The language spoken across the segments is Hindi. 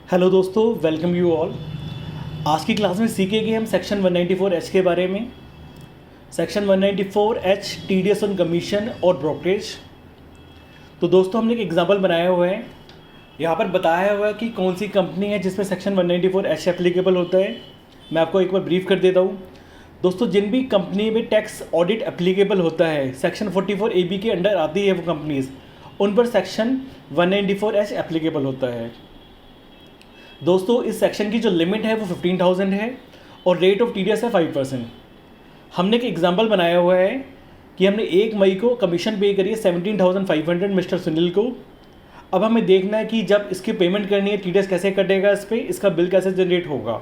हेलो दोस्तों, वेलकम यू ऑल। आज की क्लास में सीखेंगे हम सेक्शन 194H के बारे में। Section 194H TDS on commission और ब्रोकरेज। तो दोस्तों हमने एक एग्जांपल बनाया हुआ है, यहाँ पर बताया हुआ है कि कौन सी कंपनी है जिसमें सेक्शन 194H एप्लीकेबल होता है। मैं आपको एक बार ब्रीफ कर देता हूँ। दोस्तों, जिन भी कंपनी में टैक्स ऑडिट एप्लीकेबल होता है, सेक्शन 44AB के अंडर आती है वो कंपनीज़, उन पर सेक्शन 194H एप्लीकेबल होता है। दोस्तों, इस सेक्शन की जो लिमिट है वो 15,000 है और रेट ऑफ टीडीएस है 5%। हमने एक एग्जांपल बनाया हुआ है कि हमने 1 मई को कमीशन पे करी है 17,500 मिस्टर सुनील को। अब हमें देखना है कि जब इसकी पेमेंट करनी है टीडीएस कैसे कटेगा, इस पर इसका बिल कैसे जनरेट होगा।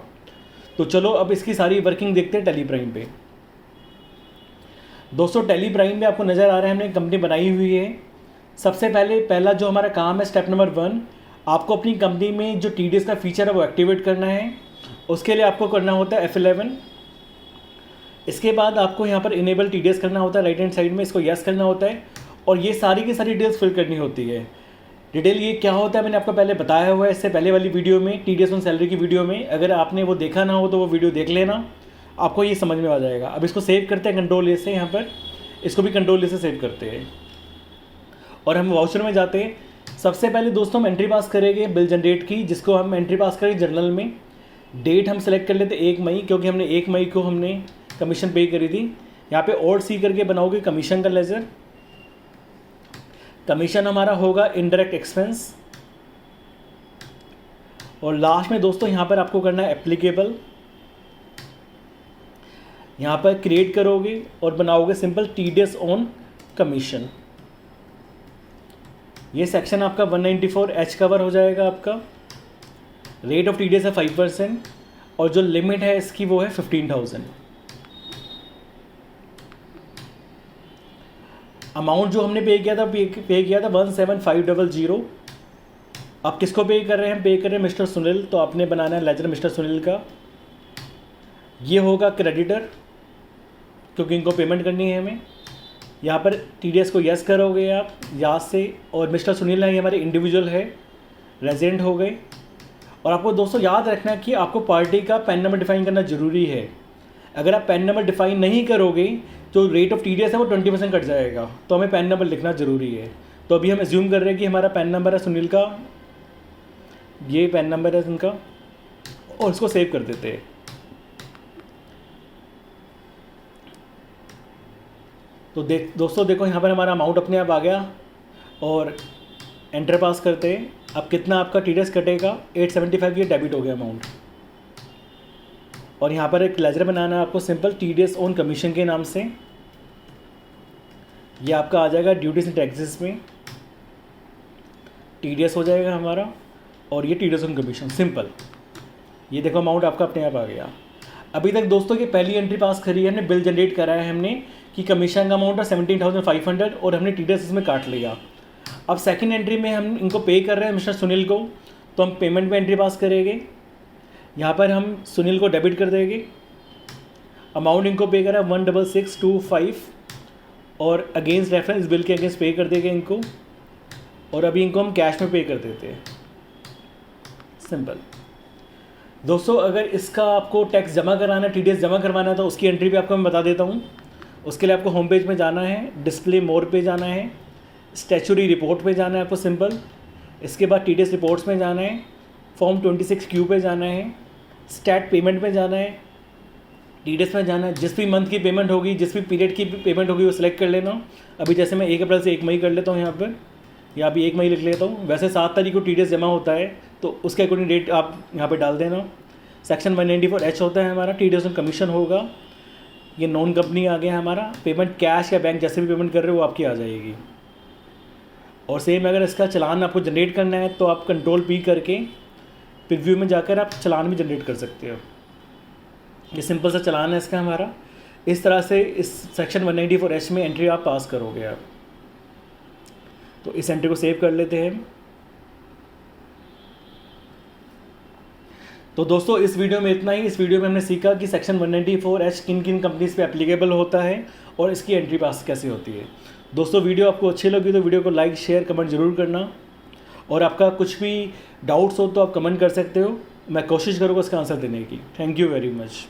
तो चलो अब इसकी सारी वर्किंग देखते हैं टेली प्राइम पे। दोस्तों, टेली प्राइम में आपको नज़र आ रहा है हमने कंपनी बनाई हुई है। सबसे पहला जो हमारा काम है, स्टेप नंबर 1, आपको अपनी कंपनी में जो टीडीएस का फीचर है वो एक्टिवेट करना है। उसके लिए आपको करना होता है F11। इसके बाद आपको यहाँ पर इनेबल टीडीएस करना होता है, राइट हैंड साइड में इसको यस करना होता है और ये सारी की सारी डिटेल्स फिल करनी होती है। डिटेल ये क्या होता है मैंने आपको पहले बताया हुआ है इससे पहले वाली वीडियो में, टीडीएस ऑन सैलरी की वीडियो में। अगर आपने वो देखा ना हो तो वो वीडियो देख लेना, आपको ये समझ में आ जाएगा। अब इसको सेव करते हैं कंट्रोल ए से, यहाँ पर इसको भी कंट्रोल ए से सेव करते हैं और हम वाउचर में जाते हैं। सबसे पहले दोस्तों हम एंट्री पास करेंगे बिल जनरेट की, जिसको हम एंट्री पास करें जर्नल में। डेट हम सेलेक्ट कर लेते 1 मई, क्योंकि हमने 1 मई को हमने कमीशन पे करी थी। यहाँ पे और सी करके बनाओगे कमीशन का लेजर। कमीशन हमारा होगा इनडायरेक्ट एक्सपेंस। और लास्ट में दोस्तों यहाँ पर आपको करना है एप्लीकेबल। यहाँ पर क्रिएट करोगे और बनाओगे सिंपल टीडीएस ऑन कमीशन। ये सेक्शन आपका 194H कवर हो जाएगा। आपका रेट ऑफ टीडीएस है 5% और जो लिमिट है इसकी वो है 15,000। अमाउंट जो हमने पे किया था 17,500। अब किसको पे कर रहे हैं? पे कर रहे हैं मिस्टर सुनील, तो आपने बनाना है लेजर मिस्टर सुनील का। ये होगा क्रेडिटर, क्योंकि इनको पेमेंट करनी है हमें। यहाँ पर टीडीएस को यस करोगे आप याद से, और मिस्टर सुनील है ये हमारे इंडिविजुअल है, रेजिडेंट हो गए। और आपको दोस्तों याद रखना है कि आपको पार्टी का पैन नंबर डिफाइन करना ज़रूरी है। अगर आप पैन नंबर डिफाइन नहीं करोगे तो रेट ऑफ टीडीएस है वो 20% कट जाएगा, तो हमें पैन नंबर लिखना ज़रूरी है। तो अभी हम एज्यूम कर रहे हैं कि हमारा पैन नंबर है सुनील का, ये पैन नंबर है उनका, और इसको सेव कर देते हैं। तो दोस्तों देखो यहाँ पर हमारा अमाउंट अपने आप आ गया और एंटर पास करते हैं। अब कितना आपका टीडीएस कटेगा? 875, ये डेबिट हो गया अमाउंट। और यहाँ पर एक लेजर बनाना है आपको सिंपल टीडीएस ऑन कमीशन के नाम से। ये आपका आ जाएगा ड्यूटीज एंड टैक्सेस में, टीडीएस हो जाएगा हमारा और ये टीडीएस ऑन कमीशन सिंपल। ये देखो अमाउंट आपका अपने आप आ गया। अभी तक दोस्तों की पहली एंट्री पास करी है हमने, बिल जनरेट करा है हमने कि कमीशन का अमाउंट है 17,500 और हमने टीडीएस इसमें काट लिया। अब सेकंड एंट्री में हम इनको पे कर रहे हैं मिस्टर सुनील को, तो हम पेमेंट में एंट्री पास करेंगे। यहाँ पर हम सुनील को डेबिट कर देंगे। अमाउंट इनको पे करा 16625 और अगेंस्ट रेफरेंस बिल के अगेंस्ट पे कर देंगे इनको। और अभी इनको हम कैश में पे कर देते हैं, सिंपल। दोस्तों, अगर इसका आपको टैक्स जमा कराना है, टीडीएस जमा करवाना है, तो उसकी एंट्री भी आपको मैं बता देता हूँ। उसके लिए आपको होम पेज में जाना है, डिस्प्ले मोर पे जाना है, स्टैच्यूरी रिपोर्ट पे जाना है आपको सिंपल। इसके बाद टीडीएस रिपोर्ट्स में जाना है, फॉर्म 26Q पे जाना है, स्टैट पेमेंट में जाना है, टीडीएस में जाना है। जिस भी मंथ की पेमेंट होगी, जिस भी पीरियड की पेमेंट होगी वो सिलेक्ट कर लेना। अभी जैसे मैं 1 अप्रैल से 1 मई कर लेता हूँ यहाँ पर, या अभी 1 मई लिख लेता हूँ। वैसे 7 तारीख को टीडीएस जमा होता है, तो उसके अकॉर्डिंग डेट आप यहाँ पे डाल देना। सेक्शन 194H होता है हमारा, टीडीएस ऑन कमीशन होगा। ये नॉन कंपनी आ गया हमारा। पेमेंट कैश या बैंक जैसे भी पेमेंट कर रहे हो वो आपकी आ जाएगी। और सेम अगर इसका चलान आपको जनरेट करना है तो आप कंट्रोल P करके प्रीव्यू में जाकर आप चलान भी जनरेट कर सकते हो। ये सिंपल सा चलान है इसका हमारा। इस तरह से इस सेक्शन 194H में एंट्री आप पास करोगे आप। तो इस एंट्री को सेव कर लेते हैं। तो दोस्तों इस वीडियो में इतना ही। इस वीडियो में हमने सीखा कि सेक्शन 194H किन किन कंपनीज़ पे एप्लीकेबल होता है और इसकी एंट्री पास कैसे होती है। दोस्तों वीडियो आपको अच्छी लगी तो वीडियो को लाइक शेयर कमेंट ज़रूर करना। और आपका कुछ भी डाउट्स हो तो आप कमेंट कर सकते हो, मैं कोशिश करूँगा उसका आंसर देने की। Thank you very much.